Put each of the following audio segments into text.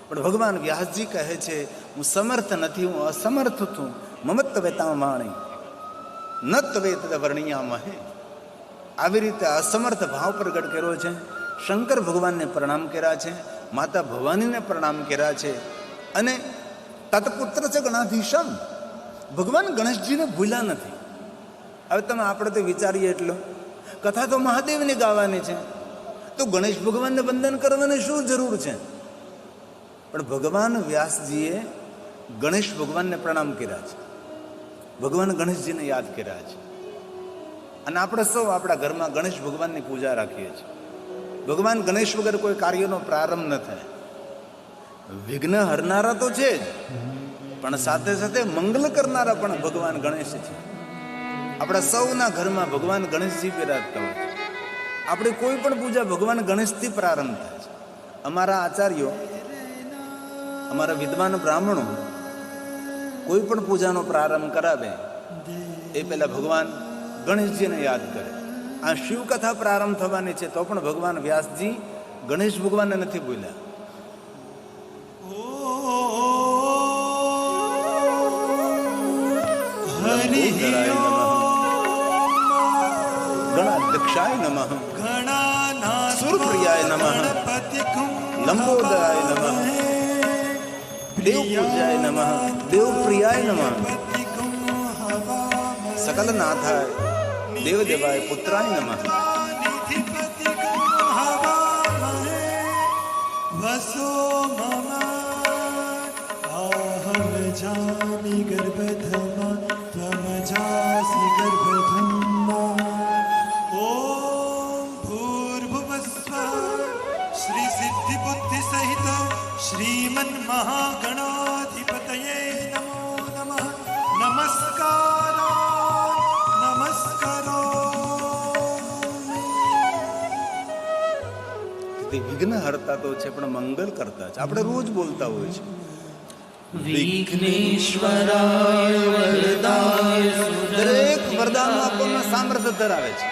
પણ ભગવાન વ્યાસજી કહે છે હું સમર્થ નથી, હું અસમર્થ છું. મમત્વેતા વાણી ન તવે તદ વર્ણિયામહે. આવી રીતે અસમર્થ ભાવ પ્રગટ કર્યો છે. શંકર ભગવાનને પ્રણામ કર્યા છે, માતા ભવાનીને પ્રણામ કર્યા છે. અને તત્પુત્ર છે ગણાધીશમ, ભગવાન ગણેશજીને ભૂલ્યા નથી. હવે તમે આપણે તો વિચારીએ એટલો, કથા તો મહાદેવને ગાવાની છે, તો ગણેશ ભગવાનને વંદન કરવાની શું જરૂર છે? પણ ભગવાન વ્યાસજીએ ગણેશ ભગવાનને પ્રણામ કર્યા છે, ભગવાન ગણેશજીને યાદ કર્યા છે. અને આપણે સૌ આપણા ઘરમાં ગણેશ ભગવાનની પૂજા રાખીએ છીએ. ભગવાન ગણેશ વગર કોઈ કાર્યનો પ્રારંભ ન થાય. વિઘ્ન હરનારા તો છે જ, પણ સાથે સાથે મંગલ કરનારા પણ ભગવાન ગણેશ છે. આપણા સૌના ઘરમાં ભગવાન ગણેશજી બિરાજતા હોય છે. આપણી કોઈ પણ પૂજા ભગવાન ગણેશથી પ્રારંભ થાય છે. અમારા આચાર્યો, અમારા વિદ્વાન બ્રાહ્મણો કોઈ પણ પૂજાનો પ્રારંભ કરાવે એ પહેલા ભગવાન ગણેશજીને યાદ કરે. આ શિવકથા પ્રારંભ થવાની છે તો પણ ભગવાન વ્યાસજી ગણેશ ભગવાનને નથી ભૂલ્યા. ગણાધ્યક્ષાય નમઃ, સુરપ્રિયાય નમઃ, લંબોદરાય નમઃ, દેવપૂજ્યાય નમઃ, દેવપ્રિયાય નમઃ, સકલનાથાય દેવદેવાય પુત્રાય નમઃ. વસો મમ અહમ જામિ ગર્ભધમા ત્વમ જાસી ગર્ભધમ્મા. ઓમ ભૂર્ભુવસ્વ શ્રી સિદ્ધિ બુદ્ધિ સહિત શ્રીમન મહાગણાધિપતયે નમો નમઃ. નમસ્કારો નમસ્કારો. વિઘ્ન હરતા તો છે પણ મંગલ કરતા છે. આપણે રોજ બોલતા હોય છે વિઘ્નેશ્વરાય વરદાય. દરેક વરદાન આપણને સામર્થ્ય ધરાવે છે.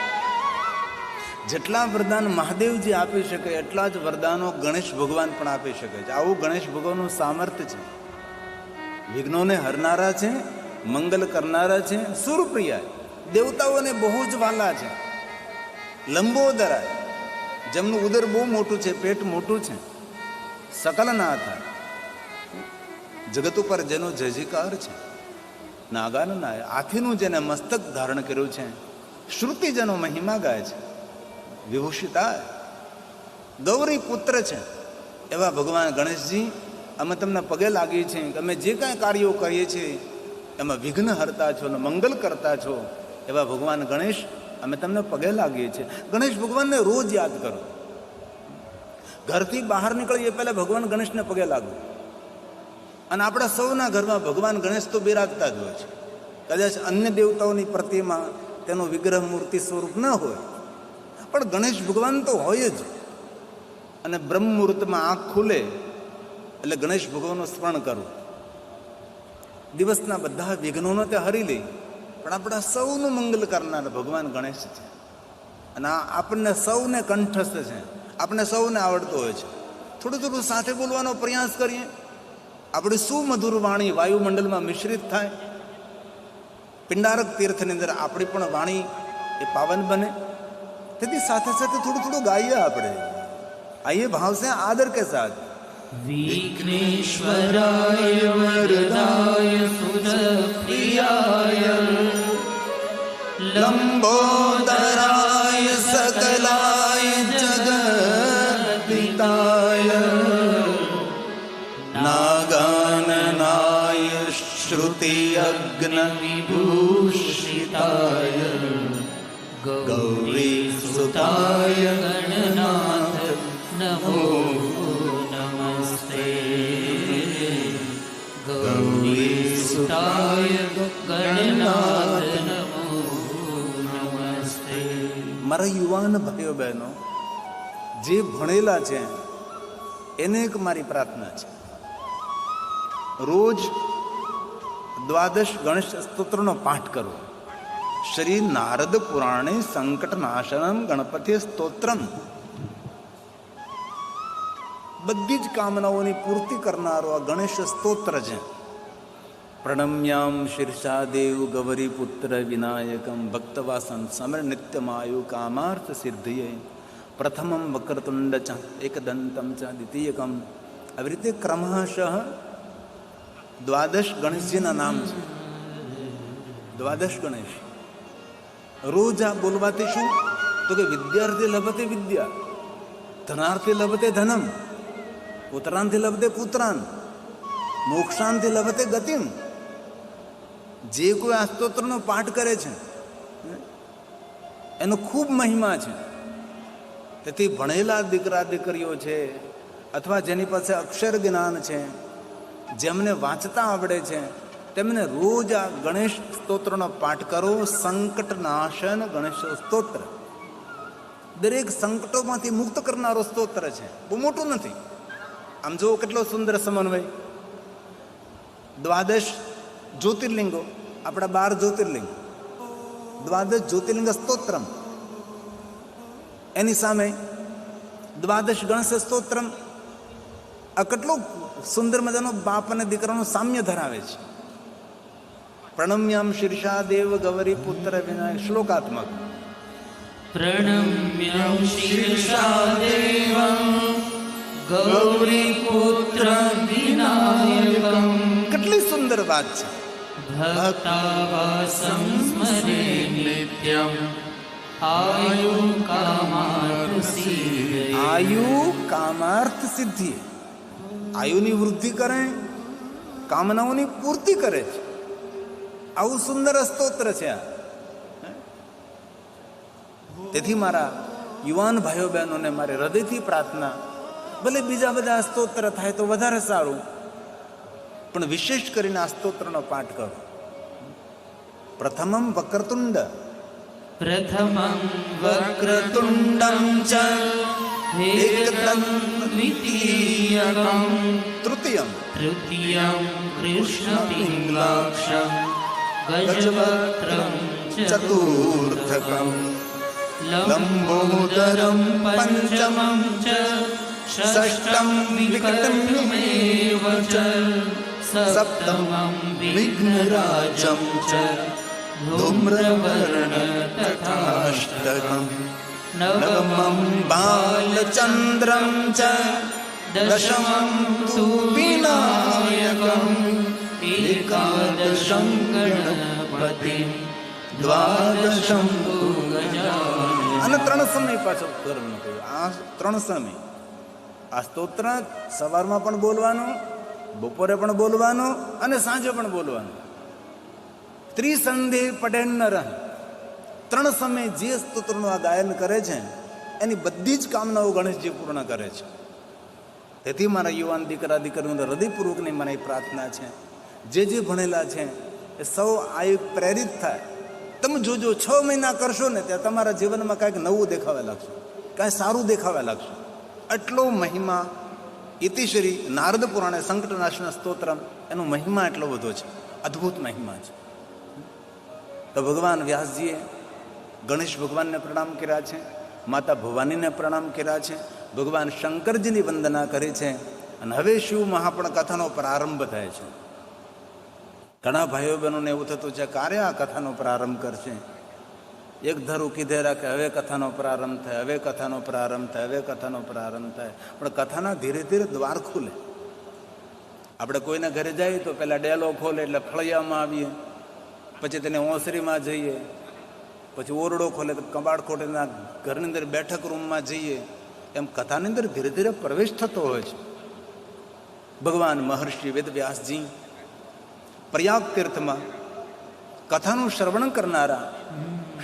જેટલા વરદાન મહાદેવજી આપી શકે એટલા જ વરદાનો ગણેશ ભગવાન પણ આપી શકે છે. આવું ગણેશ ભગવાનનું સામર્થ્ય છે. વિઘ્નોને હરનારા છે, મંગલ કરનારા છે, સુરપ્રિય, દેવતાઓને બહુ જ વાલા છે. લંબોદરાય, જેમનું ઉદર બહુ મોટું છે, પેટ મોટું છે. સકલનાથ, જગત ઉપર જેનો જયજયકાર છે. નાગાનનાય, હાથીનું જેને મસ્તક ધારણ કર્યું છે. શ્રુતિ જેનો મહિમા ગાય છે. વિભૂષિતાય, ગૌરી પુત્ર છે એવા ભગવાન ગણેશજી, અમે તમને પગે લાગીએ છીએ કે અમે જે કાંઈ કાર્યો કરીએ છીએ એમાં વિઘ્ન હરતા છો ને મંગલ કરતા છો એવા ભગવાન ગણેશ, અમે તમને પગે લાગીએ છીએ. ગણેશ ભગવાનને રોજ યાદ કરો. ઘરથી બહાર નીકળીએ પહેલા ભગવાન ગણેશને પગે લાગો. અને આપણા સૌના ઘરમાં ભગવાન ગણેશ તો બિરાજતા જ હોય છે. કદાચ અન્ય દેવતાઓની પ્રતિમા, તેનું વિગ્રહ મૂર્તિ સ્વરૂપ ન હોય, પણ ગણેશ ભગવાન તો હોય જ. અને બ્રહ્મ મુહૂર્તમાં આંખ ખુલે એટલે ગણેશ ભગવાનનું સ્મરણ કરવું. દિવસના બધા વિઘ્નોનો તે હરી લે, પણ આપણા સૌનું મંગલ કરનાર ભગવાન ગણેશ છે. અને આ આપણને સૌને કંઠસ્થ છે, આપણે સૌને આવડતો હોય છે. થોડું થોડું સાથે બોલવાનો પ્રયાસ કરીએ. આપણી સુમધુર વાણી વાયુમંડળમાં મિશ્રિત થાય. પિંડારક તીર્થની અંદર આપણી પણ વાણી એ પાવન બને. તેથી સાથે સાથે થોડું થોડું ગાઈએ. આપણે આઈએ ભાવ સે આદર કે સાથ. વિઘ્નેશ્વરાય વરદાય સુરપ્રિયાય લંબોદરાય સકલાય જગદપિતાય નાગાનનાય શ્રુતિ અગ્ન વિભૂષિતાય ગૌરી સુતાય ગણનાથ નમો નમસ્તે. ગૌરી સુતાય ગણનાથ નમો નમસ્તે. મારા યુવાન ભાઈઓ બહેનો જે ભણેલા છે એને એક મારી પ્રાર્થના છે, રોજ દ્વાદશ ગણેશ સ્તોત્રનો પાઠ કરવો. શ્રી નારદ પુરાણે સંકટ નાશનમ ગણપતિ સ્તોત્રમ. બધી જ કામનાઓની પૂર્તિ કરનારો આ ગણેશ સ્તોત્ર છે. પ્રણમ્યામ શીર્ષાદેવ ગૌરી પુત્ર વિનાયકમ ભક્તવાસન સમર નિત્યમાયુ કામાર્થ સિદ્ધિએ પ્રથમમ વક્રતુંડ ચ એકદંતમ ચ દ્વિતીયકમ. આવી રીતે ક્રમશઃ દ્વાદશ ગણેશજીના નામ છે. દ્વાદશ ગણેશ રોજ આ બોલવાથી શું તો કે વિદ્યાર્થી લભતે વિદ્યા, ધનાર્થી લભતે ધનમ, પુત્રાંથી લભતે પુત્રાન, મોક્ષાંથી લભતે ગતિમ. જે કોઈ આ સ્તોત્રનો પાઠ કરે છે એનો ખૂબ મહિમા છે. તેથી ભણેલા દીકરા દીકરીઓ છે અથવા જેની પાસે અક્ષર જ્ઞાન છે, જેમને વાંચતા આવડે છે, તેમને રોજ આ ગણેશ સ્તોત્રનો પાઠ કરો. સંકટ નાશન ગણેશ સ્તોત્ર દરેક સંકટોમાંથી મુક્ત કરનારો સ્તોત્ર છે. બહુ મોટું નથી. આમ જુઓ કેટલો સુંદર સમન્વય. દ્વાદશ જ્યોતિર્લિંગો, આપણા 12 જ્યોતિર્લિંગ, દ્વાદશ જ્યોતિર્લિંગ સ્તોત્રમ, એની સામે દ્વાદશ ગણેશ સ્તોત્રમ. આ કેટલો સુંદર મજાનો બાપ અને દીકરાનો સામ્ય ધરાવે છે. પ્રણમ્યામ શીર્ષા દેવ ગૌરી પુત્ર વિનાયક શ્લોકાત્મક. પ્રણમ્યં શીર્ષા દેવં ગૌરી પુત્ર વિનાયકં. કેટલી સુંદર વાત છે. ભક્તાવાસં સ્મરે નિત્યં આયુ કામાર્થ સિદ્ધયે. આયુ કામાર્થ સિદ્ધિ, આયુની વૃદ્ધિ કરે, કામનાઓની પૂર્તિ કરે છે. આવું સુંદર સ્તોત્ર છે આ. તેથી મારા યુવાન ભાઈઓ બહેનોને મારી હૃદયથી પ્રાર્થના, ભલે બીજા બધા સ્તોત્ર થાય તો વધારે સારું, પણ વિશેષ કરીને આ સ્તોત્રનો પાઠ કરો. પ્રથમમ વક્રતુંડ, પ્રથમં વક્રતુંડં ચ એકદં દ્વિતીયકં તૃતીયમ તૃતીયં કૃષ્ણપિંગલાક્ષં ગજવક્ત્રં ચતુર્થકમ લંબોદરં પંચમં ચ ષષ્ઠં વિકટમેવ ચ સપ્તમં વિઘ્નરાજં ચ ધૂમ્રવર્ણ તથાષ્ટકમ નવમં બાલચંદ્રમ ચ દશમં તુ વિનાયકમ એકાદશં ગણપતિં દ્વાદશં તુ ગજાનનં. અને 3 સમય પાછો કરવાનું કહ્યું. આ 3 સમય આ સ્તોત્ર સવારમાં પણ બોલવાનું, બપોરે પણ બોલવાનું અને સાંજે પણ બોલવાનું. ત્રિસંધે પટેન નર. 3 સમય જે સ્તોત્રનું આ ગાયન કરે છે એની બધી જ કામનાઓ ગણેશજી પૂર્ણ કરે છે. તેથી મારા યુવાન દીકરા દીકરીઓને હૃદયપૂર્વકની મને પ્રાર્થના છે, જે ભણેલા છે એ સૌ આ પ્રેરિત થાય. તમે જોજો 6 મહિના કરશો ને ત્યાં તમારા જીવનમાં કાંઈક નવું દેખાવા લાગશે, કાંઈ સારું દેખાવા લાગશે. એટલો મહિમા ઇતિશ્રી નારદ પુરાણે સંકટનાશન સ્તોત્રમ, એનો મહિમા એટલો બધો છે, અદ્ભુત મહિમા છે. તો ભગવાન વ્યાસજીએ ગણેશ ભગવાનને પ્રણામ કર્યા છે, માતા ભવાનીને પ્રણામ કર્યા છે, ભગવાન શંકરજીની વંદના કરી છે. અને હવે શિવ મહાપણ કથાનો પ્રારંભ થાય છે. ઘણા ભાઈઓ બહેનોને એવું થતું છે ક્યારે આ કથાનો પ્રારંભ કરશે. એક ધારું કીધે રાખે હવે કથાનો પ્રારંભ થાય, હવે કથાનો પ્રારંભ થાય, હવે કથાનો પ્રારંભ થાય. પણ કથાના ધીરે ધીરે દ્વાર ખુલે. આપણે કોઈના ઘરે જઈએ તો પહેલાં ડેલો ખોલે એટલે ફળિયામાં આવીએ, પછી તેને ઓસરીમાં જઈએ, પછી ઓરડો ખોલે તો કબાડ ખોટેના ઘરની અંદર બેઠક રૂમમાં જઈએ. એમ કથાની અંદર ધીરે ધીરે પ્રવેશ થતો હોય છે. ભગવાન મહર્ષિ વેદવ્યાસજી પ્રયાગ તીર્થમાં કથાનું શ્રવણ કરનારા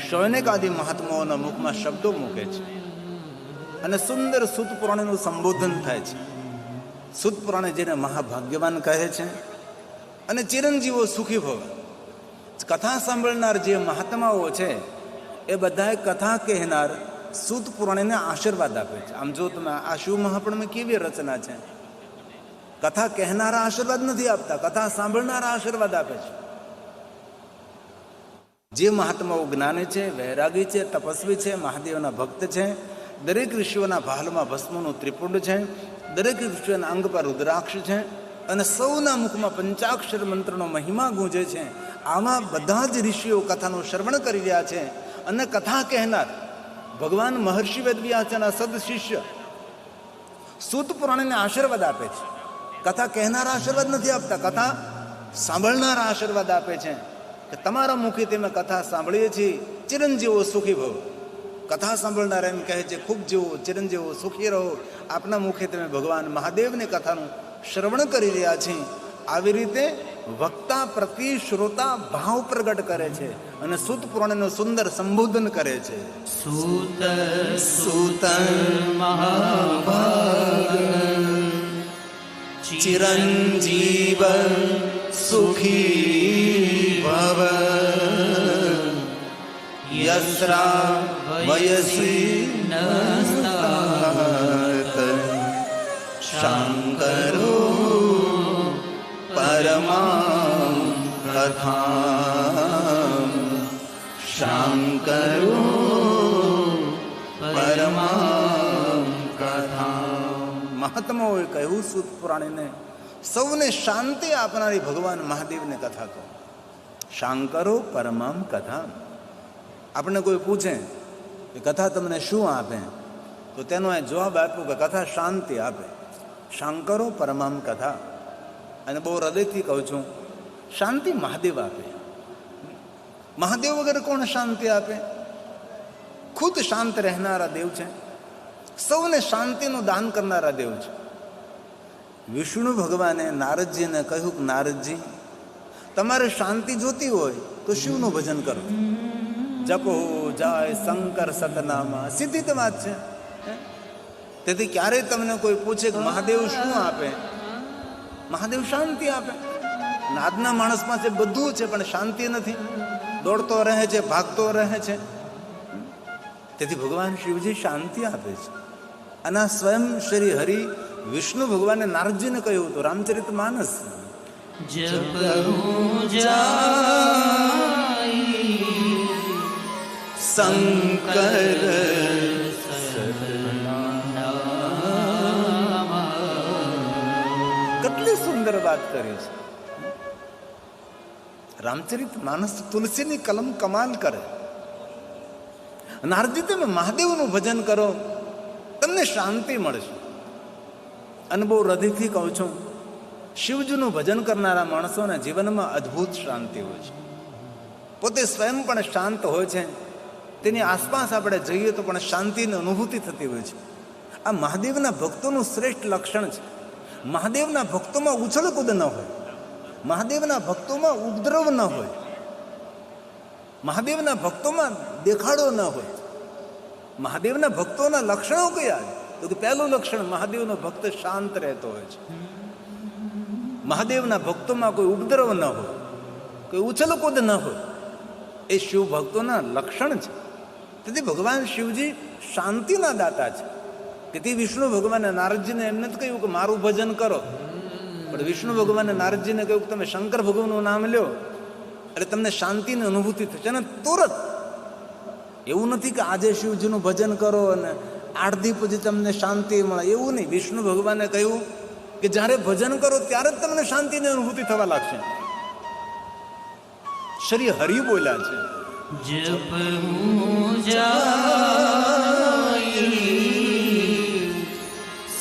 શૌનકાદિ મહાત્માઓના મુખમાં શબ્દો મૂકે છે અને સુંદર સૂત પુરાણીનું સંબોધન થાય છે. સૂત પુરાણી જેને મહાભાગ્યવાન કહે છે અને ચિરંજીવો સુખી ભવે. કથા સાંભળનાર જે મહાત્માઓ છે એ બધાએ કથા કહેનાર સૂત પુરાણીને આશીર્વાદ આપે છે. આમ જો તમે આ શિવ મહાપણમાં કેવી રચના છે, કથા કહેનારા આશીર્વાદ નથી આપતા, કથા સાંભળનારા આશીર્વાદ આપે છે. જે મહાત્માઓ જ્ઞાની છે, વૈરાગી છે, તપસ્વી છે, મહાદેવના ભક્ત છે, દરેક ઋષિઓના ભાલમાં ભસ્મનું ત્રિપુંડ છે, દરેક ઋષિઓના અંગ પર રુદ્રાક્ષ છે અને સૌના મુખમાં પંચાક્ષર મંત્રનો મહિમા ગૂંજે છે. આમાં બધા જ ઋષિઓ કથાનું શ્રવણ કરી રહ્યા છે અને કથા કહેનાર ભગવાન મહર્ષિ વેદવ્યાસના સદ શિષ્ય સૂત પુરાણીને આશીર્વાદ આપે છે. કથા કહેનારા આશીર્વાદ નથી આપતા, કથા સાંભળનારા આશીર્વાદ આપે છે કે તમારા મુખે તમે કથા સાંભળીએ છીએ, ચિરંજીવો સુખી ભવ. કથા સાંભળનારા એમ કહે છે ખૂબ જીવો, ચિરંજીવો સુખી રહો. આપના મુખે તમે ભગવાન મહાદેવની કથાનું શ્રવણ કરી રહ્યા છે. આવી રીતે વક્તા પ્રતિ શ્રોતા ભાવ પ્રગટ કરે છે અને સૂત પુરાણનું સુંદર સંબોધન કરે છે. સૂત સૂત મહાભાગ ચિરંજીવ સુખી ભવ યસ્રા વયસી નસ્તાત શંકરો પરમા કથા શંકરો પરમા કથા. મહાત્માઓએ કહ્યું સૂત પુરાણીને, સૌને શાંતિ આપનારી ભગવાન મહાદેવને કથા કહો. શાંકરો પરમામ કથા. આપણને કોઈ પૂછે કે કથા તમને શું આપે, તો તેનો જવાબ આપ્યો કે કથા શાંતિ આપે. શાંકરો પરમામ કથા. અને બહુ હૃદયથી કહું છું, શાંતિ મહાદેવ આપે. મહાદેવ વગર કોણ શાંતિ આપે? ખુદ શાંત રહેનારા દેવ છે, સૌને શાંતિનું દાન કરનારા દેવ છે. વિષ્ણુ ભગવાને નારદજીને કહ્યું કે નારદજી, તમારે શાંતિ જોતી હોય તો શિવનું ભજન કરો. જપો જાય શંકર સતનામા, સીધી તો વાત છે. તેથી ક્યારેય તમને કોઈ પૂછે કે મહાદેવ શું આપે, મહાદેવ શાંતિ આપે. આજના માણસ પાસે બધું છે પણ શાંતિ નથી, દોડતો રહે છે, ભાગતો રહે છે. તેથી ભગવાન શિવજી શાંતિ આપે છે. અને આ સ્વયં શ્રી હરિ વિષ્ણુ ભગવાને નારદજીને કહ્યું હતું, રામચરિત માનસ. શંકર કેટલી સુંદર વાત કરી છે. રામચરિત માનસ તુલસીની કલમ કમાલ કરે. નારદજી, તમે મહાદેવનું ભજન કરો, તમને શાંતિ મળશે. અને બહુ હૃદયથી કહું છું, શિવજીનું ભજન કરનારા માણસોના જીવનમાં અદ્ભુત શાંતિ હોય છે. પોતે સ્વયં પણ શાંત હોય છે, તેની આસપાસ આપણે જઈએ તો પણ શાંતિની અનુભૂતિ થતી હોય છે. આ મહાદેવના ભક્તોનું શ્રેષ્ઠ લક્ષણ છે. મહાદેવના ભક્તોમાં ઉછળકૂદ ન હોય, મહાદેવના ભક્તોમાં ઉપદ્રવ ન હોય, મહાદેવના ભક્તોમાં દેખાડો ન હોય. મહાદેવના ભક્તોના લક્ષણો કયા? તો કે પહેલું લક્ષણ, મહાદેવનો ભક્ત શાંત રહેતો હોય છે. મહાદેવના ભક્તોમાં કોઈ ઉપદ્રવ ન હોય, કોઈ ઉછલકૂદ ન હોય. એ શિવ ભક્તોના લક્ષણ છે. તેથી ભગવાન શિવજી શાંતિના દાતા છે. તેથી વિષ્ણુ ભગવાને નારદજીને એમ નથી કહ્યું કે મારું ભજન કરો, પણ વિષ્ણુ ભગવાને નારદજીને કહ્યું કે તમે શંકર ભગવાનનું નામ લ્યો એટલે તમને શાંતિની અનુભૂતિ થશે. અને તુરત, એવું નથી કે આજે શિવજીનું ભજન કરો અને 8 દી પછી તમને શાંતિ મળે, એવું નહીં. વિષ્ણુ ભગવાને કહ્યું કે જ્યારે ભજન કરો ત્યારે જ તમને શાંતિની અનુભૂતિ થવા લાગશે. શ્રી હરિ બોલ્યા છે,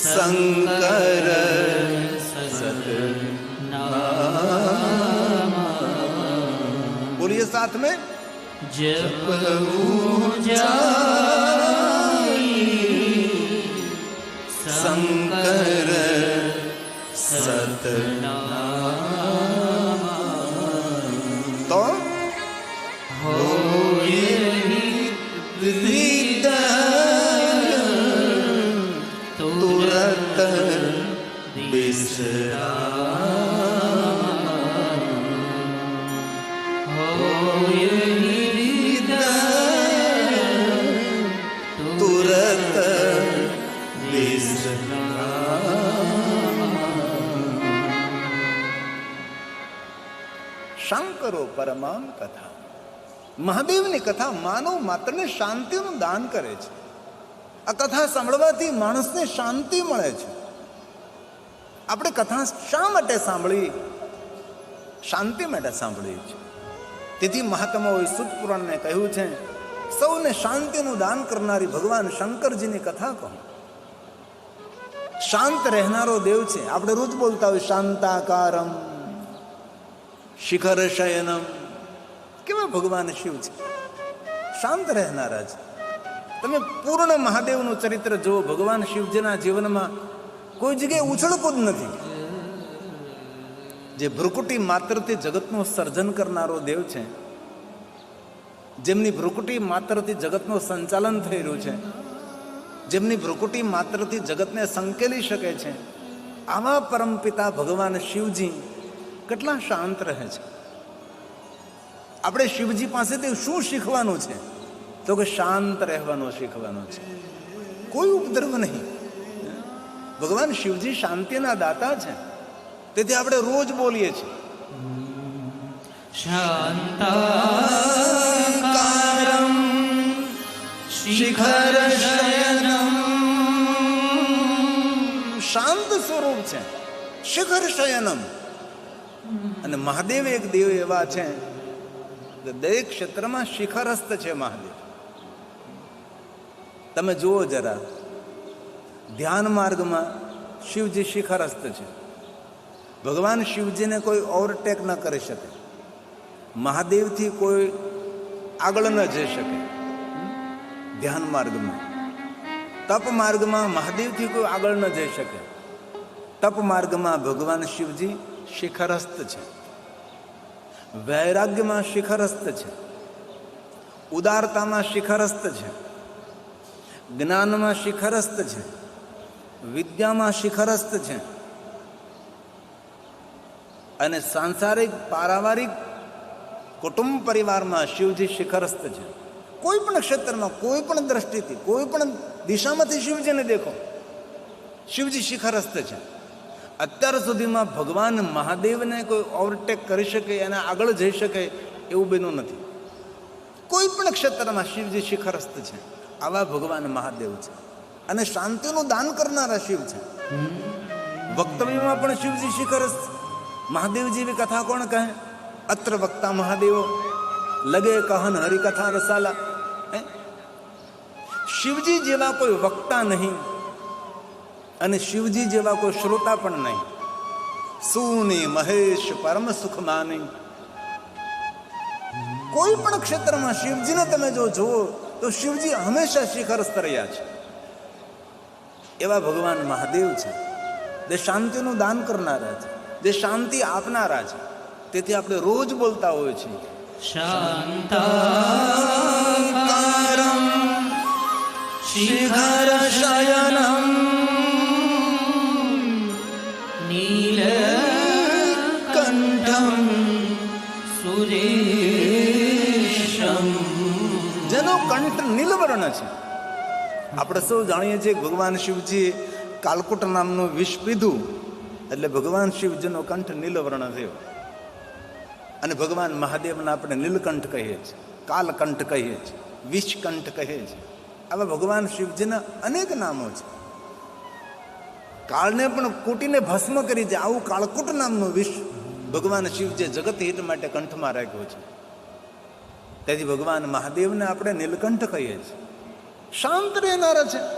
શંકર બોલીએ સાથ में, શંકર સતનામ તો તુરત તુરત શાંકરો પરમામ કથા. મહાદેવની કથા માનવ માત્રને શાંતિનું દાન કરે છે. આ કથા સાંભળવાથી માણસને શાંતિ મળે છે. આપણે કથા શા માટે સાંભળી? શાંતિ માટે સાંભળી છે. તેથી મહાત્માઓએ સૂત પુરાણને કહ્યું છે, સૌને શાંતિનું દાન કરનારી ભગવાન શંકરજીની કથા કહો. શાંત રહેનારો દેવ છે. આપણે રોજ બોલતા હોય શાંતાકારમ શિખર શયનમ. કેવા ભગવાન શિવ છે? શાંત રહેનારા છે. તમે પૂર્ણ મહાદેવનું ચરિત્ર જુઓ. ભગવાન શિવજીના જીવનમાં કોઈ જગ્યાએ ઉછળકૂદ નથી. જે ભ્રુકુટી માત્રથી જગતનું સર્જન કરનારો દેવ છે, જેમની ભ્રુકુટી માત્રથી જગતનું સંચાલન થઈ રહ્યું છે, જેમની ભ્રુકુટી માત્રથી જગતને સંકેલી શકે છે, આવા પરમપિતા ભગવાન શિવજી કેટલા શાંત રહે છે. આપણે શિવજી પાસેથી શું શીખવાનું છે? તો કે શાંત રહેવાનું શીખવાનું છે. કોઈ ઉપદ્રવ નહીં. ભગવાન શિવજી શાંતિના દાતા છે. તેથી આપણે રોજ બોલીએ છીએ શાંતાકારમ શિખર શયનમ. શાંત સ્વરૂપ છે, શિખર શયનમ. અને મહાદેવ એક દેવ એવા છે કે દરેક ક્ષેત્રમાં શિખરસ્થ છે મહાદેવ. તમે જુઓ જરા, ધ્યાન માર્ગમાં શિવજી શિખરસ્થ છે. ભગવાન શિવજીને કોઈ ઓવરટેક ન કરી શકે. મહાદેવથી કોઈ આગળ ન જઈ શકે. ધ્યાન માર્ગમાં, તપ માર્ગમાં મહાદેવથી કોઈ આગળ ન જઈ શકે. તપ માર્ગમાં ભગવાન શિવજી શિખરસ્થ છે. વૈરાગ્યમાં શિખરસ્થ છે. ઉદારતામાં શિખરસ્થ છે. જ્ઞાનમાં શિખરસ્થ છે. વિદ્યામાં શિખરસ્થ છે. અને સાંસારિક પારિવારિક કુટુંબ પરિવારમાં શિવજી શિખરસ્થ છે. કોઈ પણ ક્ષેત્રમાં, કોઈ પણ દ્રષ્ટિથી, કોઈ પણ દિશામાંથી શિવજીને દેખો, શિવજી શિખરસ્થ છે. અત્યાર સુધીમાં ભગવાન મહાદેવને કોઈ ઓવરટેક કરી શકે, એને આગળ જઈ શકે એવું બન્યું નથી. કોઈ પણ ક્ષેત્રમાં શિવજી શિખરસ્થ છે. આવા ભગવાન મહાદેવ છે. અને શાંતિનું દાન કરનારા શિવ છે. વક્તવ્યમાં પણ શિવજી શિખરસ્થ. મહાદેવ જેવી કથા કોણ કહે? અત્ર વક્તા મહાદેવો લગે કહન હરિકથા રસાલા. શિવજી જેવા કોઈ વક્તા નહીં અને શિવજી જેવા કોઈ શ્રોતા પણ નહીં. સુની મહેશ પરમ સુખ માની. કોઈ પણ ક્ષેત્રમાં શિવજીને તમે જો જુઓ તો શિવજી હંમેશા શિખરસ્થ રહ્યા છે. એવા ભગવાન મહાદેવ છે, જે શાંતિનું દાન કરનારા છે, જે શાંતિ આપનારા છે. તેથી આપણે રોજ બોલતા હોઈએ છીએ શાંતાકારમ શિખર શયનમ નીલકંઠમ સુરેશમ. જેનો કંઠ નીલવર્ણ છે. આપણે સૌ જાણીએ છીએ કે ભગવાન શિવજી કાલકુટ નામનું વિષ પીધું એટલે ભગવાન શિવજીનો કંઠ નીલવર્ણ થયો. અને ભગવાન મહાદેવના આપણે નીલકંઠ કહીએ છીએ, કાલકંઠ કહીએ છીએ, વિષકંઠ કહીએ છીએ. આવા ભગવાન શિવજીના અનેક નામો છે. કાળને પણ કૂટીને ભસ્મ કરી છે. આવું કાળકુટ નામનું વિષ ભગવાન શિવજીએ જગત હિત માટે કંઠમાં રાખ્યો છે. તેથી ભગવાન મહાદેવને આપણે નીલકંઠ કહીએ છીએ. શાંત રહેનારા છે.